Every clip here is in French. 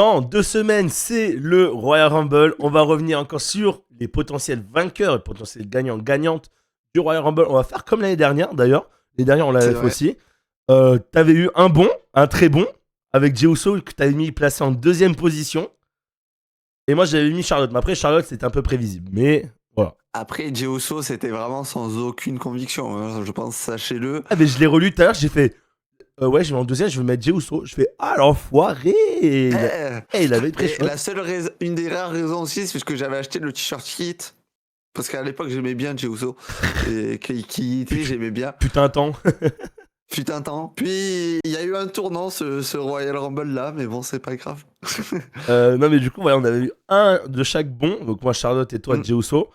Dans 2 semaines, c'est le Royal Rumble. On va revenir encore sur les potentiels vainqueurs et potentiels gagnants-gagnantes du Royal Rumble. On va faire comme l'année dernière, d'ailleurs. L'année dernière, on C'est l'avait fait vrai. aussi. T'avais eu un très bon, avec Jey Uso, que t'avais mis placé en deuxième position. Et moi, j'avais mis Charlotte. Mais après, Charlotte, c'était un peu prévisible. Mais voilà. Après, Jey Uso, c'était vraiment sans aucune conviction. Hein, je pense, sachez-le. Ah, mais je l'ai relu tout à l'heure, j'ai fait... ouais, je vais en deuxième, je vais mettre Jey Uso. Je fais, ah, l'enfoiré. Il avait très Et chouette. la seule raison, une des rares raisons aussi, c'est parce que j'avais acheté le t-shirt Hit. Parce qu'à l'époque, j'aimais bien Jey Uso. Et qui était, j'aimais bien. Putain, temps. Fut un temps. Puis, il y a eu un tournant, ce Royal Rumble là, mais bon, c'est pas grave. Non, mais du coup, voilà, on avait eu un de chaque bon. Donc, moi, Charlotte et toi, Jey Uso.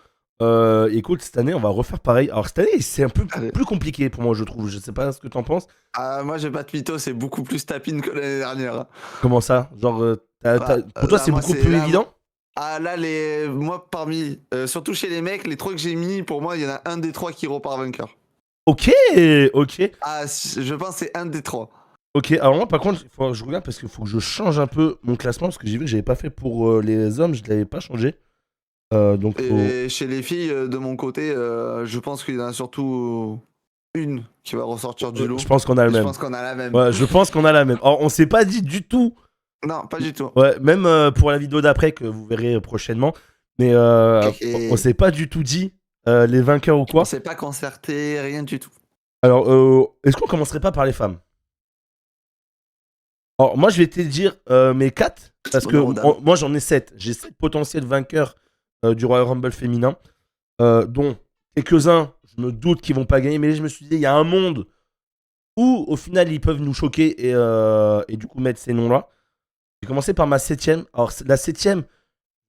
Écoute, cette année, on va refaire pareil. Alors, cette année, c'est un peu Allez. plus compliqué pour moi, je trouve. Je sais pas ce que t'en penses. Moi, j'ai pas de mytho, c'est beaucoup plus tapine que l'année dernière. Hein. Comment ça? Genre, pour toi, Là, c'est moi, beaucoup plus là, évident? là, moi, parmi. Surtout chez les mecs, les 3 que j'ai mis, pour moi, il y en a un des 3 qui repart vainqueur. Ok, ok. Je pense que c'est un des 3. Ok, alors moi, par contre, je regarde parce qu'il faut que je change un peu mon classement. Parce que j'ai vu que j'avais pas fait pour les hommes, je l'avais pas changé. Donc, Et chez les filles, de mon côté, je pense qu'il y en a surtout une qui va ressortir du lot. Je pense qu'on a le Et même. Je pense qu'on a la même. Ouais, je pense qu'on a la même. Alors, on s'est pas dit du tout. Non, pas du tout. Ouais, même pour la vidéo d'après que vous verrez prochainement. Mais on s'est pas du tout dit les vainqueurs ou On quoi. s'est pas concerté, rien du tout. Alors, est-ce qu'on commencerait pas par les femmes? Alors, moi, je vais te dire mes 4. Parce que moi, j'en ai 7. J'ai 7 potentiels vainqueurs du Royal Rumble féminin. Dont quelques-uns, je me doute qu'ils vont pas gagner. Mais je me suis dit, il y a un monde où, au final, ils peuvent nous choquer et du coup mettre ces noms-là. J'ai commencé par ma 7ème. Alors, la 7ème,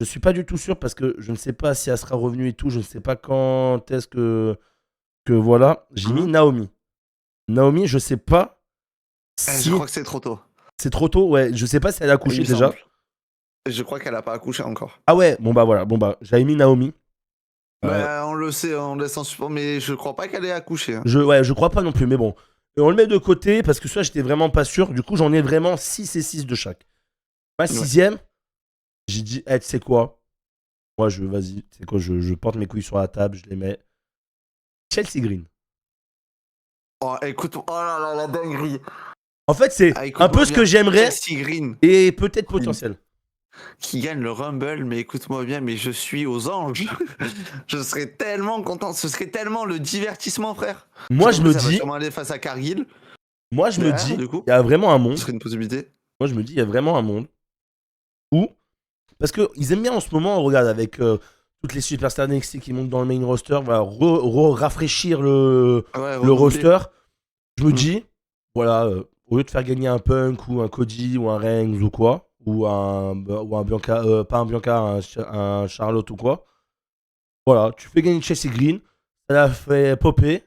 je suis pas du tout sûr parce que je ne sais pas si elle sera revenue et tout. Je ne sais pas quand est-ce que voilà. J'ai mis Naomi. Naomi, je sais pas si... Je crois que c'est trop tôt. C'est trop tôt, ouais. Je sais pas si elle a accouché déjà. Je crois qu'elle a pas accouché encore. Ah ouais, bon bah voilà. Bon bah, j'avais mis Naomi. On le sait, on laisse en support, mais je crois pas qu'elle ait accouché. Hein. Je crois pas non plus, mais bon. Et on le met de côté parce que ça, j'étais vraiment pas sûr. Du coup, j'en ai vraiment 6 et 6 de chaque. Ma 6ème, j'ai dit, tu sais quoi? Moi, vas-y, c'est quoi, je porte mes couilles sur la table, je les mets. Chelsea Green. Oh, écoute, oh là là, la dinguerie. En fait, c'est un peu ce que j'aimerais. Chelsea Green. Et peut-être potentiel. Qui gagne le Rumble, mais écoute-moi bien, mais je suis aux anges. Je serais tellement content. Ce serait tellement le divertissement, frère. Moi, je me ça dis. va sûrement aller face à Cargill. Moi, je me dis. Du coup, il y a vraiment un monde. ce serait une possibilité. Moi, je me dis, il y a vraiment un monde où. Parce qu'ils aiment bien en ce moment, on regarde avec toutes les superstars NXT qui montent dans le main roster, voilà, rafraîchir le roster. Je me dis, voilà, au lieu de faire gagner un Punk ou un Cody ou un Reigns ou quoi, ou un Bianca, pas un Bianca, un Charlotte ou quoi, voilà, tu fais gagner Chelsea Green, ça la fait popper,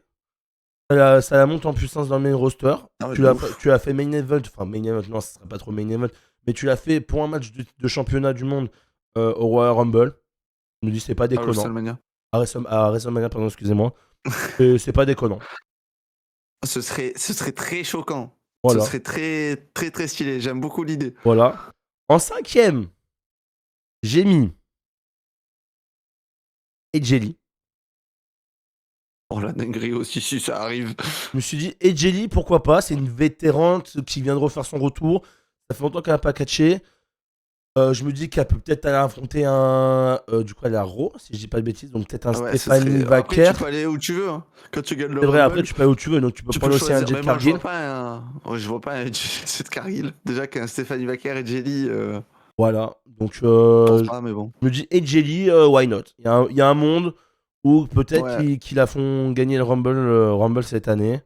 ça la monte en puissance dans le main roster, tu l'as fait main event, enfin main event, non, ce sera pas trop main event, mais tu l'as fait pour un match de championnat du monde au Royal Rumble. Je me dis, c'est pas déconnant. À WrestleMania, pardon, excusez-moi. C'est pas déconnant. Ce serait très choquant. Voilà. Ce serait très, très, très stylé. J'aime beaucoup l'idée. Voilà. En 5ème, j'ai mis Edgely. Oh, la dinguerie aussi, si ça arrive. Je me suis dit, Edgely, pourquoi pas? C'est une vétérante qui vient de refaire son retour. Ça fait longtemps qu'elle n'a pas catché. Je me dis qu'elle peut peut-être aller affronter un. Du coup, elle est à Raw, si je dis pas de bêtises. Donc peut-être un Stephanie Wacker. Après, tu peux aller où tu veux. Hein. Quand tu gagnes le C'est vrai, Rumble, après, tu peux aller où tu veux. Donc tu peux prendre aussi un Jet Cargill. Je vois pas un Jet Cargill. Déjà qu'un Stephanie Wacker et Jelly. Voilà. Donc mais bon. je me dis, Edgely, why not? Il y a un monde où peut-être qu'ils la font gagner le Rumble cette année.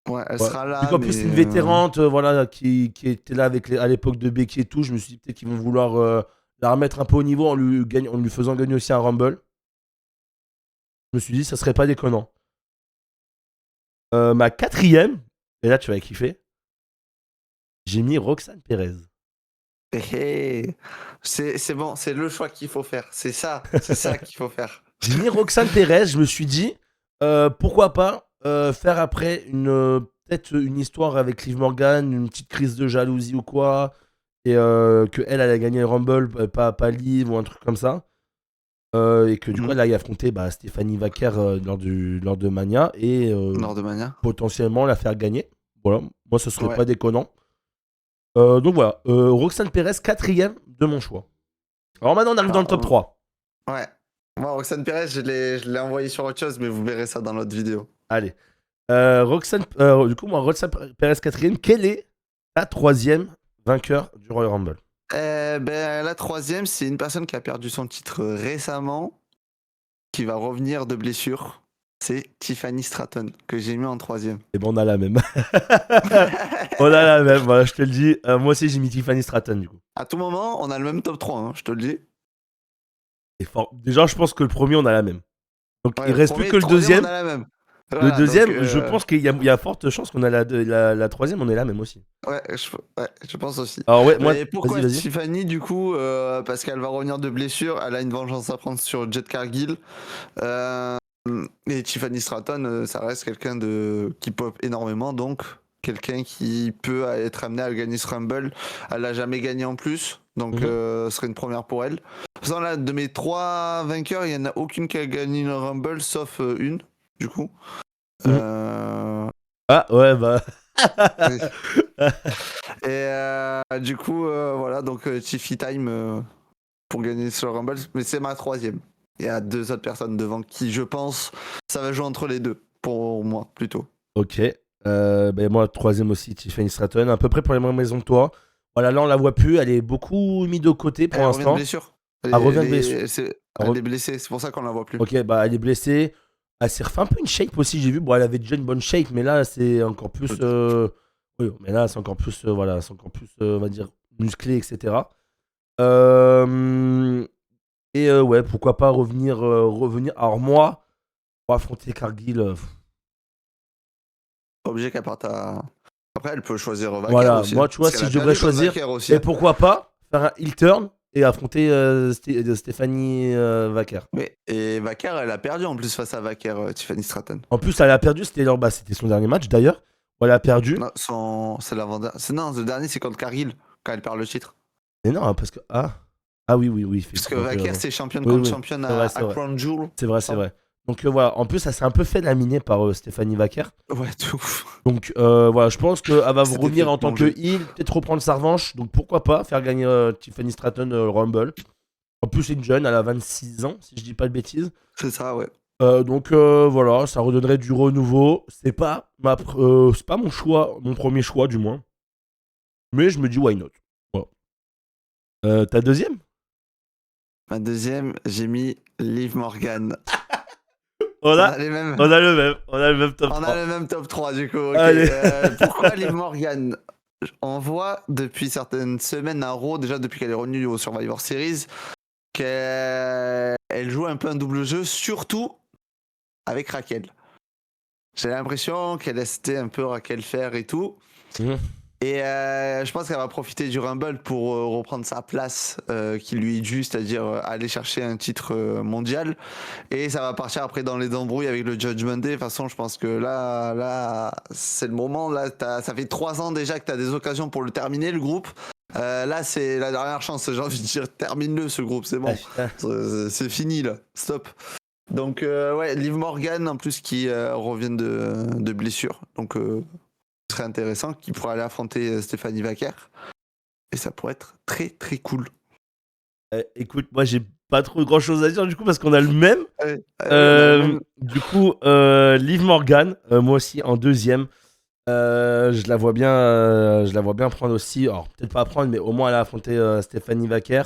Ouais, elle sera là. En plus, c'est une vétérante voilà, qui était là à l'époque de Becky et tout. Je me suis dit peut-être qu'ils vont vouloir la remettre un peu au niveau en lui faisant gagner aussi un Rumble. Je me suis dit, ça serait pas déconnant. Ma 4ème, et là tu vas kiffer, j'ai mis Roxanne Perez. C'est bon, c'est le choix qu'il faut faire. C'est ça qu'il faut faire. J'ai mis Roxanne Perez, je me suis dit, pourquoi pas faire après peut-être une histoire avec Liv Morgan, une petite crise de jalousie ou quoi, et que elle a gagné le Rumble, pas Liv ou un truc comme ça. Et que du coup, elle a affronté Stephanie Vaquer lors de Mania et Lors de Mania. potentiellement la faire gagner. Voilà, moi ce serait pas déconnant. Donc voilà, Roxane Perez, 4ème de mon choix. Alors maintenant, on arrive dans le top 3. Ouais. Moi, Roxane Perez, je l'ai envoyé sur autre chose, mais vous verrez ça dans l'autre vidéo. Allez. Roxane Perez 4ème. Quelle est la 3ème vainqueur du Royal Rumble? La 3ème, c'est une personne qui a perdu son titre récemment, qui va revenir de blessure. C'est Tiffany Stratton, que j'ai mis en 3ème. Et ben on a la même. On a la même, voilà, je te le dis. Moi aussi, j'ai mis Tiffany Stratton, du coup. À tout moment, on a le même top 3, hein, je te le dis. C'est fort. Déjà, je pense que le premier, on a la même. Donc, il reste plus que le deuxième. deuxième. On a la même. Le deuxième, je pense qu'il y a forte chance qu'on a la 3ème, on est la même aussi. Ouais, je pense aussi. Alors ouais, moi, mais pourquoi vas-y. Tiffany, du coup, parce qu'elle va revenir de blessure, elle a une vengeance à prendre sur Jade Cargill. Et Tiffany Stratton, ça reste quelqu'un qui pop énormément, donc quelqu'un qui peut être amené à gagner ce Rumble. Elle l'a jamais gagné en plus, donc ce serait une première pour elle. De toute façon, là, de mes 3 vainqueurs, il n'y en a aucune qui a gagné le Rumble, sauf une, du coup. Ah ouais, bah. Et du coup, voilà, donc Tiffy Time pour gagner ce Rumble, mais c'est ma 3ème. Il y a 2 autres personnes devant qui, je pense, ça va jouer entre les deux, pour moi, plutôt. Ok. Moi, 3ème aussi, Tiffany Stratton, à peu près pour les mêmes raisons que toi. Voilà, là, on la voit plus, elle est beaucoup mise de côté pour l'instant. Elle revient de blessure. Elle revient de blessure. Elle est blessée, c'est pour ça qu'on la voit plus. Ok, elle est blessée. Elle s'est refait un peu une shape aussi, j'ai vu. Bon, elle avait déjà une bonne shape, mais là, c'est encore plus. Oui, mais là, c'est encore plus, on va dire, musclé, etc. Ouais, pourquoi pas revenir. Alors, moi, pour affronter Cargill. Obligé qu'elle parte à. Après, elle peut choisir Vaquer voilà, aussi. Moi, tu vois, si je devrais choisir. Et pourquoi pas faire un heel turn et affronter Stephanie Vaquer. Mais, et Vaquer, elle a perdu en plus face à Vaquer, Tiffany Stratton. En plus, elle a perdu, c'était son dernier match d'ailleurs. Elle a perdu. Non, c'est l'avant-dernier. Non, le dernier, c'est contre Cargill, quand elle perd le titre. Mais non, parce que. Ah oui. Parce que Vaquer, c'est championne contre championne à Crown Jewel. C'est vrai. Donc voilà, en plus, ça s'est un peu fait laminer par Stephanie Vaquer. Ouais, tout ouf. Donc voilà, je pense qu'elle va revenir en tant que heel, peut-être reprendre sa revanche. Donc pourquoi pas faire gagner Tiffany Stratton le Rumble. En plus, c'est une jeune, elle a 26 ans, si je dis pas de bêtises. C'est ça, ouais. Donc voilà, ça redonnerait du renouveau. C'est pas mon choix, mon premier choix du moins. Mais je me dis why not. Voilà. Ta deuxième? Ma deuxième, j'ai mis Liv Morgan. On a le même top 3. On a le même top 3 du coup. Okay. Pourquoi Liv Morgan? On voit depuis certaines semaines à Raw, déjà depuis qu'elle est revenue au Survivor Series, qu'elle joue un peu un double jeu, surtout avec Raquel. J'ai l'impression qu'elle laissait un peu Raquel faire et tout. Et je pense qu'elle va profiter du Rumble pour reprendre sa place qui lui est due, c'est-à-dire aller chercher un titre mondial. Et ça va partir après dans les embrouilles avec le Judgment Day. De toute façon, je pense que là c'est le moment. Là, ça fait 3 ans déjà que tu as des occasions pour le terminer, le groupe. Là, c'est la dernière chance. J'ai envie de dire, termine-le, ce groupe, c'est bon. C'est fini, là. Stop. Donc, ouais, Liv Morgan, en plus, qui revient de blessure. Donc, serait intéressant, qui pourrait aller affronter Stephanie Vaquer. Et ça pourrait être très, très cool. Écoute, moi, j'ai pas trop grand chose à dire, du coup, parce qu'on a le même. Du coup, Liv Morgan, moi aussi, en deuxième. Je la vois bien prendre aussi, alors peut-être pas prendre, mais au moins aller affronter Stephanie Vaquer.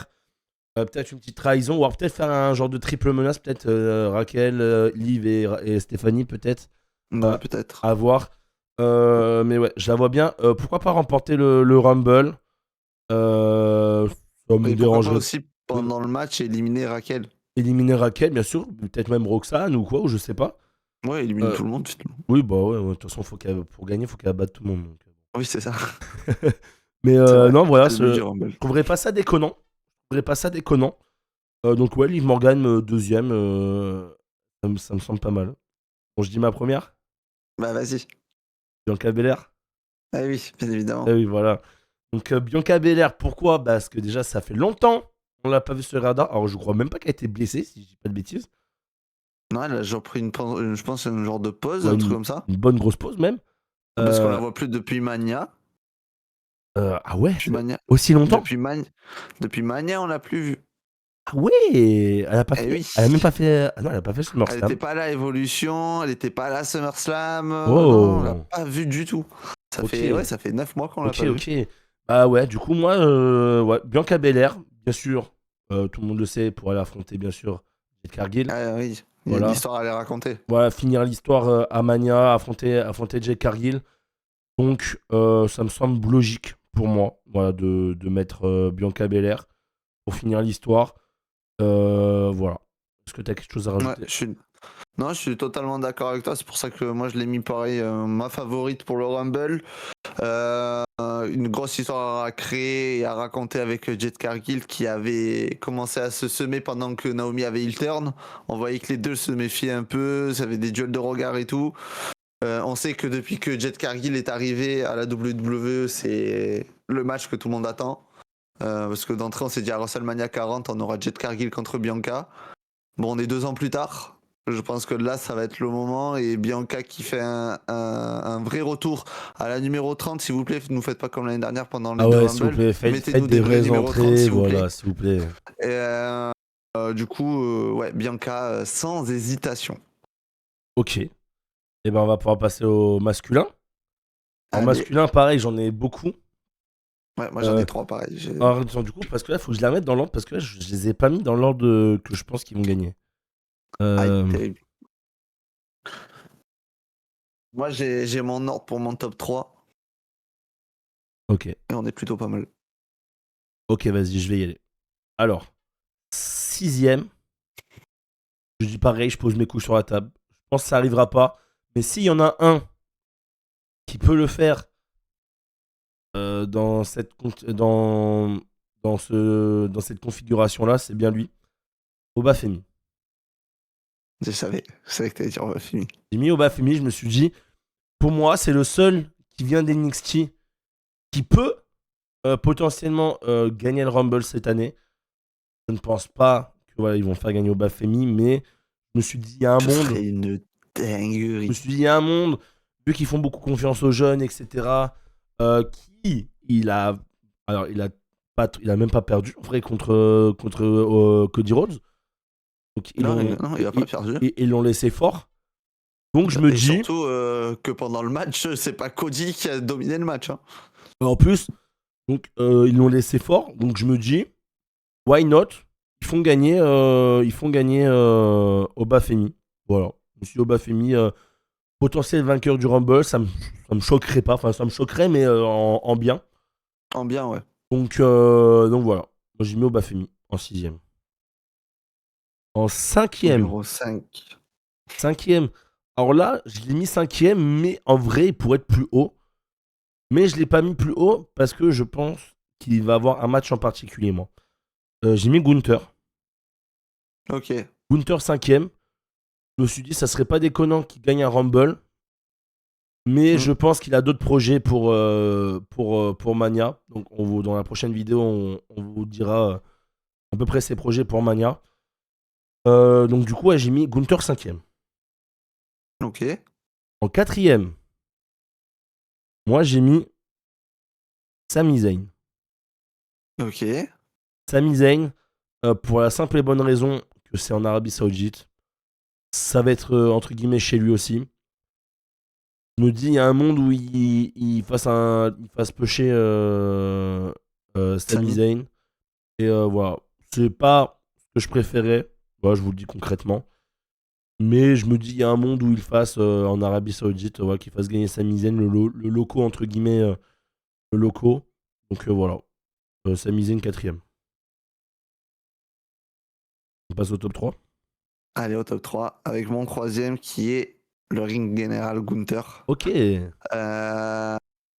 Peut-être une petite trahison, ou alors peut-être faire un genre de triple menace, peut-être Raquel, Liv et Stephanie, peut-être. Ouais, peut-être. À voir. Mais ouais, je la vois bien. Pourquoi pas remporter le Rumble? Ça me dérange aussi pendant le match éliminer Raquel. Éliminer Raquel, bien sûr. Peut-être même Roxane ou quoi, ou je sais pas. Ouais, éliminer tout le monde, finalement. Oui, bah ouais, de toute façon, pour gagner, il faut qu'elle batte tout le monde. Donc. Oui, c'est ça. Mais non, voilà, je trouverais pas ça déconnant. Donc ouais, Liv Morgan, deuxième, ça me semble pas mal. Bon, je dis ma première. Bah, vas-y. Bianca Belair. Ah oui, bien évidemment. Ah oui, voilà. Donc Bianca Belair, pourquoi? Parce que déjà, ça fait longtemps qu'on l'a pas vu sur le radar. Alors, je crois même pas qu'elle a été blessée, si je dis pas de bêtises. Non, elle a genre pris je pense un genre de pause, Ouais, un truc comme ça. Une bonne grosse pause même. Parce qu'on la voit plus depuis Mania. Ah ouais, Depuis Mania. aussi longtemps? Depuis Mania, on l'a plus vue. Ah ouais, elle a pas fait. Oui. Elle a même pas fait. Ah non, elle a pas fait SummerSlam. Elle était pas là à Evolution, elle était pas là à SummerSlam. Oh. Non, on l'a pas vue du tout. Ça Okay. fait 9 mois qu'on l'a pas vue. Ok. Bah ouais, du coup, moi, ouais, Bianca Belair, bien sûr, tout le monde le sait, pour aller affronter, bien sûr, Jade Cargill. Ah oui, il y a une histoire à aller raconter. Voilà, finir l'histoire à Mania, affronter Jade Cargill. Donc, ça me semble logique pour moi, voilà, de mettre Bianca Belair pour finir l'histoire. Voilà. Est-ce que tu as quelque chose à rajouter? Non, je suis totalement d'accord avec toi. C'est pour ça que moi, je l'ai mis pareil, ma favorite pour le Rumble. Une grosse histoire à créer et à raconter avec Jade Cargill qui avait commencé à se semer pendant que Naomi avait heel turn. On voyait que les deux se méfiaient un peu, ça avait des duels de regard et tout. On sait que depuis que Jade Cargill est arrivé à la WWE, c'est le match que tout le monde attend. Parce que d'entrée, on s'est dit à WrestleMania 40, on aura Jade Cargill contre Bianca. Bon, on est 2 ans plus tard. Je pense que là, ça va être le moment. Et Bianca qui fait un vrai retour à la numéro 30, s'il vous plaît. Ne nous faites pas comme l'année dernière pendant les deux Rumble. S'il vous plaît, faites des vraies entrées, voilà, s'il vous plaît. Et du coup, ouais, Bianca sans hésitation. Ok. Et ben, on va pouvoir passer au masculin. En masculin, pareil, j'en ai beaucoup. Ouais, moi j'en ai 3 pareil. Alors, du coup, parce que là, il faut que je la mette dans l'ordre, parce que là, je les ai pas mis dans l'ordre que je pense qu'ils vont gagner. Terrible. Moi, j'ai mon ordre pour mon top 3. Ok. Et on est plutôt pas mal. Ok, vas-y, je vais y aller. Alors, 6ème. Je dis pareil, je pose mes couilles sur la table. Je pense que ça arrivera pas. Mais s'il y en a un qui peut le faire dans cette configuration-là, c'est bien lui. Obafemi. Je savais que t'allais dire Obafemi. J'ai mis Obafemi, je me suis dit, pour moi, c'est le seul qui vient d'NXT qui peut potentiellement gagner le Rumble cette année. Je ne pense pas que voilà, ils vont faire gagner Obafemi, mais je me suis dit, il y a un monde. Ce serait une dinguerie. Je me suis dit, il y a un monde, vu qu'ils font beaucoup confiance aux jeunes, etc. Il a même pas perdu en vrai contre Cody Rhodes. Donc, il a pas perdu. Et ils l'ont laissé fort. Donc je me dis. Surtout que pendant le match, c'est pas Cody qui a dominé le match. Hein. En plus, donc ils l'ont laissé fort. Donc je me dis, why not? Ils font gagner Obafemi. Voilà. Monsieur Obafemi, potentiel vainqueur du Rumble, ça me choquerait pas. Enfin, ça me choquerait, mais en bien. En bien, ouais. Donc voilà. Moi, j'ai mis Obafemi en 6ème. En 5ème. Numéro 5. 5ème. Alors là, je l'ai mis 5ème, mais en vrai, il pourrait être plus haut. Mais je l'ai pas mis plus haut parce que je pense qu'il va avoir un match en particulier, moi. J'ai mis Gunther. Ok. Gunther 5ème. Je me suis dit, ça serait pas déconnant qu'il gagne un Rumble. Mais je pense qu'il a d'autres projets pour Mania. Donc dans la prochaine vidéo, on vous dira à peu près ses projets pour Mania. Donc du coup, ouais, j'ai mis Gunther 5ème. Ok. En 4ème, moi j'ai mis Sami Zayn. Ok. Sami Zayn, pour la simple et bonne raison que c'est en Arabie Saoudite. Ça va être entre guillemets chez lui aussi. Je me dis, il y a un monde où il fasse pusher Sami Zayn. Et voilà. C'est pas ce que je préférais. Voilà, je vous le dis concrètement. Mais je me dis, il y a un monde où il fasse en Arabie Saoudite, voilà, qu'il fasse gagner Sami Zayn, le loco, entre guillemets, le loco. Donc voilà. Sami Zayn 4ème. On passe au top 3. Allez, au top 3, avec mon 3ème qui est le ring général Gunther. Ok.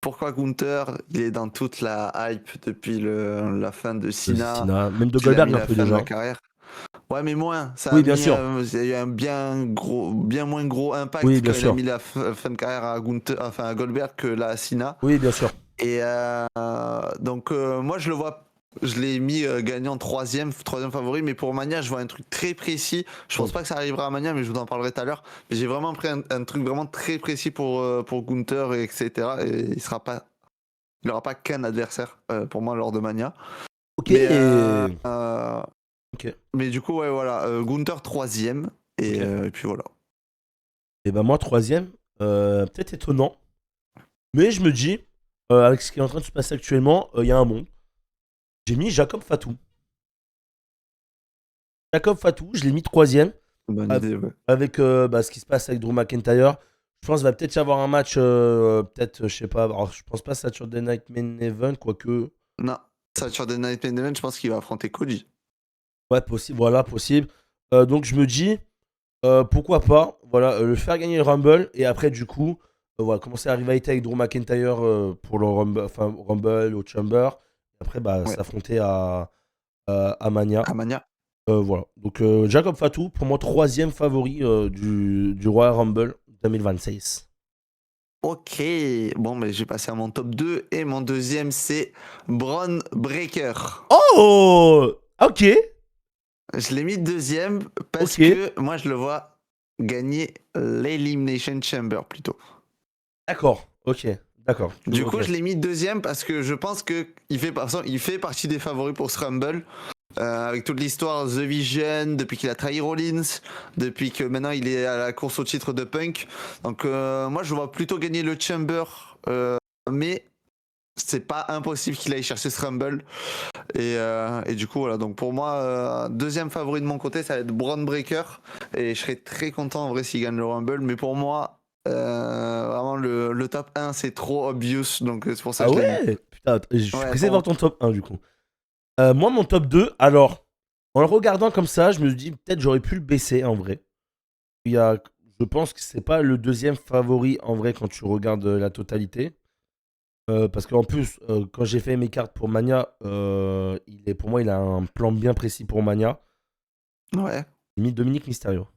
Pourquoi Gunther? Il est dans toute la hype depuis la fin de Cena. Même de Goldberg un peu déjà. Ouais, mais moins. Ça oui, a bien mis, sûr. Il y a eu un bien moins gros impact oui, bien quand sûr. il a mis la fin de carrière à Goldberg que la Cena. Oui, bien sûr. Et donc, moi, je l'ai mis gagnant troisième favori, mais pour Mania, je vois un truc très précis. Je pense pas que ça arrivera à Mania, mais je vous en parlerai tout à l'heure. Mais j'ai vraiment pris un truc vraiment très précis pour Gunther, et etc. Et il n'aura pas qu'un adversaire pour moi lors de Mania. Ok. Mais, Ok. mais du coup, ouais, voilà. Gunther troisième. Et, Ok. et puis voilà. Et ben moi, troisième, peut-être étonnant. Mais je me dis, avec ce qui est en train de se passer actuellement, il y a un monde. J'ai mis Jacob Fatou. Jacob Fatou, je l'ai mis troisième. Bonne idée, ouais. Avec ce qui se passe avec Drew McIntyre. Je pense qu'il va peut-être y avoir un match, peut-être, je sais pas. Alors, je pense pas Saturday Night Main Event, quoique. Non, Saturday Night Main Event, je pense qu'il va affronter Cody. Ouais, possible, voilà, possible. Donc je me dis, pourquoi pas, voilà, le faire gagner le Rumble et après, du coup, voilà, commencer à rivalité avec Drew McIntyre pour le Rumble, enfin, Rumble au Chamber. Et après, Ouais. s'affronter à Mania. À Mania. Voilà. Donc, Jacob Fatou, pour moi, troisième favori du Royal Rumble 2026. Ok, bon, mais j'ai passé à mon top 2 et mon deuxième c'est Bron Breakker. Oh! Ok, Je l'ai mis deuxième parce ok, que moi je le vois gagner l'Elimination Chamber plutôt. d'accord, ok, d'accord. Du Ok. coup, je l'ai mis deuxième parce que je pense que il fait partie des favoris pour ce Rumble. Avec toute l'histoire The Vision, depuis qu'il a trahi Rollins, depuis que maintenant il est à la course au titre de Punk. Donc moi je le vois plutôt gagner le Chamber, mais c'est pas impossible qu'il aille chercher ce Rumble. Et du coup voilà, donc pour moi, deuxième favori de mon côté, ça va être Braun Breaker. Et je serais très content en vrai s'il gagne le Rumble. Mais pour moi, vraiment le top 1 c'est trop obvious, donc c'est pour ça Ah que je l'ai mis. ouais? Putain, je suis Ouais, pressé de pour voir moi. ton top 1 du coup. Moi, mon top 2, alors, en le regardant comme ça, je me dis peut-être j'aurais pu le baisser en vrai. Je pense que c'est pas le deuxième favori en vrai quand tu regardes la totalité. Parce qu'en plus, quand j'ai fait mes cartes pour Mania, pour moi, il a un plan bien précis pour Mania. Ouais. J'ai mis Dominique Mysterio.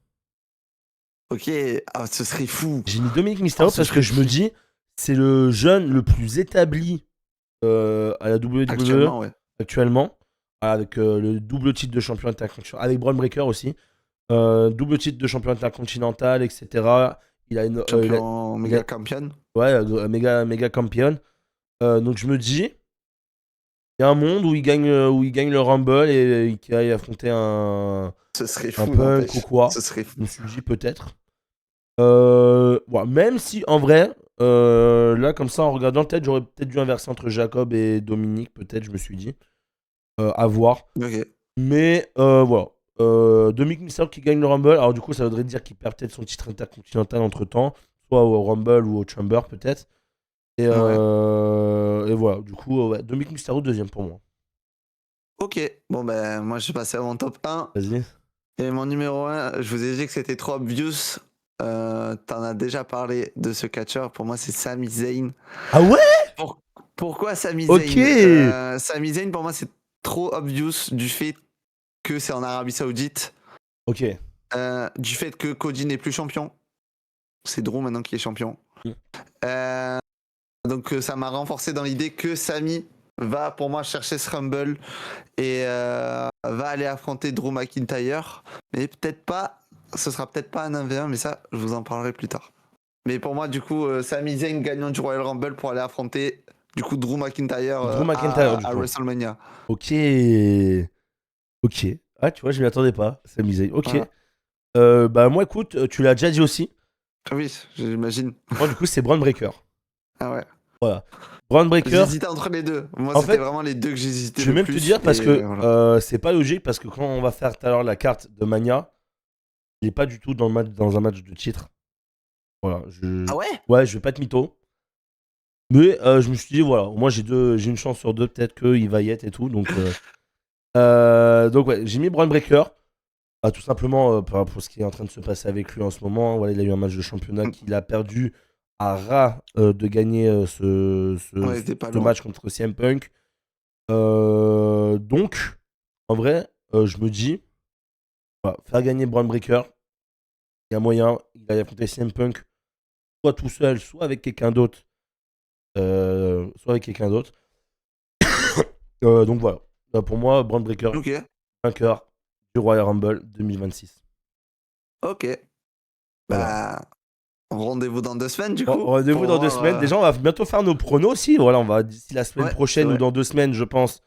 Ok, ah, ce serait fou. J'ai mis Dominique Oh, Mysterio ce parce que serait je me fou. dis, c'est le jeune le plus établi à la WWE Actuellement, ouais. actuellement, avec le double titre de champion intercontinental, avec Braun Breaker aussi, double titre de champion intercontinental, etc. Il a une, Champion il a- méga champion. ouais, méga champion. Donc je me dis, il y a un monde où il gagne le Rumble et qu'il aille affronter Ce serait un fou, Punk ou n'empêche. quoi. Ce serait fou. Je me suis dit peut-être. Même si en vrai, là comme ça en regardant, peut-être j'aurais peut-être dû inverser entre Jacob et Dominique, peut-être, je me suis dit. À voir. Ok. Mais voilà. Dominique Mysterio qui gagne le Rumble. Alors du coup, ça voudrait dire qu'il perd peut-être son titre intercontinental entre temps, soit au Rumble ou au Chamber peut-être. Ouais. Et voilà. Du coup, ouais, Dominique Mysterio deuxième pour moi. Ok. Bon, ben, moi, je suis passé à mon top 1. Vas-y. Et mon numéro 1, je vous ai dit que c'était trop obvious. T'en as déjà parlé de ce catcheur. Pour moi, c'est Sami Zayn. Ah ouais. Pour- Pourquoi Sami Ok. Zayn Sami Zayn, pour moi, c'est trop obvious du fait que c'est en Arabie Saoudite. Ok. Du fait que Cody n'est plus champion. C'est Drew maintenant qui est champion. Mm. Euh, donc ça m'a renforcé dans l'idée que Sami va pour moi chercher ce Rumble et va aller affronter Drew McIntyre. Mais peut-être pas, ce sera peut-être pas un 1v1, mais ça je vous en parlerai plus tard. Mais pour moi du coup Sami Zayn gagnant du Royal Rumble pour aller affronter du coup Drew McIntyre Drew McIntyre du à coup. WrestleMania. Ok. Ok. Ah, tu vois, je m'y attendais pas. Ça misait. Ok. Voilà. Moi, écoute, tu l'as déjà dit aussi. Oui, j'imagine. Moi, du coup, c'est Braun Breaker. Ah ouais. Voilà. Braun Breaker. J'hésitais entre les deux. Moi En c'était fait, vraiment les deux que j'hésitais je vais le même te plus dire parce et que voilà. c'est pas logique parce que quand on va faire tout à l'heure la carte de Mania, il est pas du tout dans un match de titre. Voilà. Ah ouais. Ouais, je vais pas être mytho. Mais je me suis dit, voilà, moi j'ai une chance sur deux, peut-être qu'il va y être et tout. Donc ouais, j'ai mis Braun Breaker. Tout simplement pour ce qui est en train de se passer avec lui en ce moment. Voilà, il a eu un match de championnat qu'il a perdu à ras de gagner Ouais, c'était pas ce loin. match contre CM Punk. Donc, en vrai, je me dis, voilà, faire gagner Braun Breaker, il y a moyen, il va y affronter CM Punk, soit tout seul, soit avec quelqu'un d'autre. soit avec quelqu'un d'autre. Donc voilà. Pour moi, Brand Breaker, vainqueur du Royal Rumble 2026. Ok. Voilà. Bah, rendez-vous dans 2 semaines, du coup. Rendez-vous dans 2 semaines. Déjà, on va bientôt faire nos pronos aussi. Voilà, on va d'ici la semaine prochaine ou dans 2 semaines, je pense.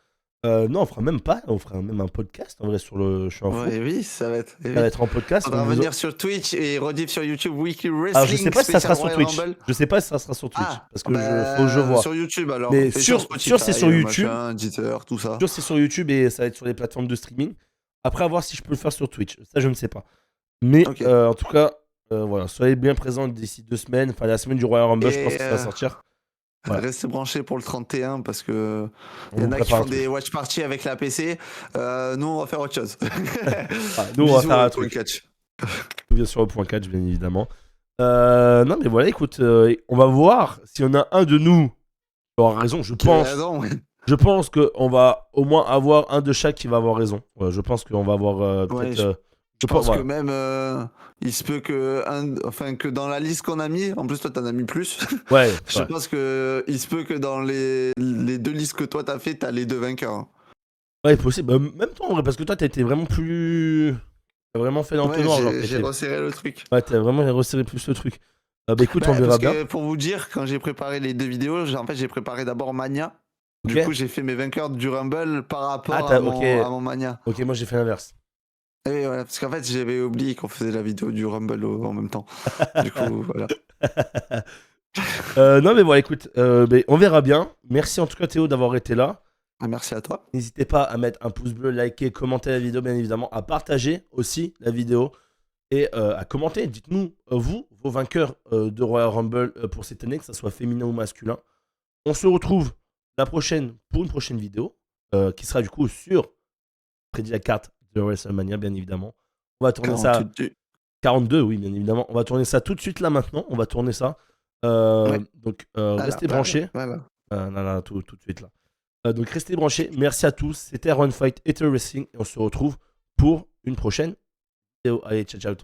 Non, on fera même pas. On fera même un podcast en vrai sur le. Je suis un fou. Oui, ça va être. Ça va être en podcast. On va revenir sur Twitch et rediff sur YouTube Weekly Wrestling. Alors, je sais pas si ça sera sur Twitch. Je sais pas si ça sera sur Twitch. Parce que faut que je vois. Sur YouTube alors. Mais sûr, c'est sur YouTube. Éditeur, tout ça. Sûr, c'est sur YouTube et ça va être sur les plateformes de streaming. Après, à voir si je peux le faire sur Twitch. Ça, je ne sais pas. Mais en tout cas, voilà, soyez bien présents d'ici 2 semaines. Enfin, la semaine du Royal Rumble, je pense que ça va sortir. Voilà. Restez branchés pour le 31 parce que il y en a qui font des watch parties avec la PC. Nous, on va faire autre chose. Nous, on va faire un truc. Bien sûr, au point catch, bien évidemment. Non, mais voilà, écoute, on va voir s'il y en a un de nous qui aura raison. Je pense qu'on va au moins avoir un de chaque qui va avoir raison. Ouais, je pense qu'on va avoir peut-être. Je pense que même il se peut que dans la liste qu'on a mis, en plus toi t'en as mis plus. Ouais. Je pense que il se peut que dans les 2 listes que toi t'as fait, t'as les 2 vainqueurs. Ouais, possible. Même toi en vrai, parce que toi t'as été vraiment plus. T'as vraiment fait l'entonnoir. J'ai resserré le truc. Ouais, t'as vraiment resserré plus le truc. Bah écoute, on verra bien. Pour vous dire, quand j'ai préparé les 2 vidéos, en fait j'ai préparé d'abord Mania. Du coup j'ai fait mes vainqueurs du Rumble par rapport à mon Mania. Ok, moi j'ai fait l'inverse. Et voilà, parce qu'en fait j'avais oublié qu'on faisait la vidéo du Rumble en même temps. Du coup voilà. Non mais voilà, écoute, on verra bien. Merci en tout cas Théo d'avoir été là. Merci à toi. N'hésitez pas à mettre un pouce bleu, liker, commenter la vidéo bien évidemment, à partager aussi la vidéo et à commenter. Dites-nous vous, vos vainqueurs de Royal Rumble pour cette année, que ça soit féminin ou masculin. On se retrouve la prochaine pour une prochaine vidéo qui sera du coup sur prédit la carte de WrestleMania, bien évidemment. On va tourner 42. Ça. 42, oui, bien évidemment. On va tourner ça tout de suite là maintenant. On va tourner ça. Donc, restez branchés. Tout de suite là. Donc, restez branchés. Merci à tous. C'était Run Fight Ether Wrestling. Et on se retrouve pour une prochaine vidéo. Allez, ciao, ciao.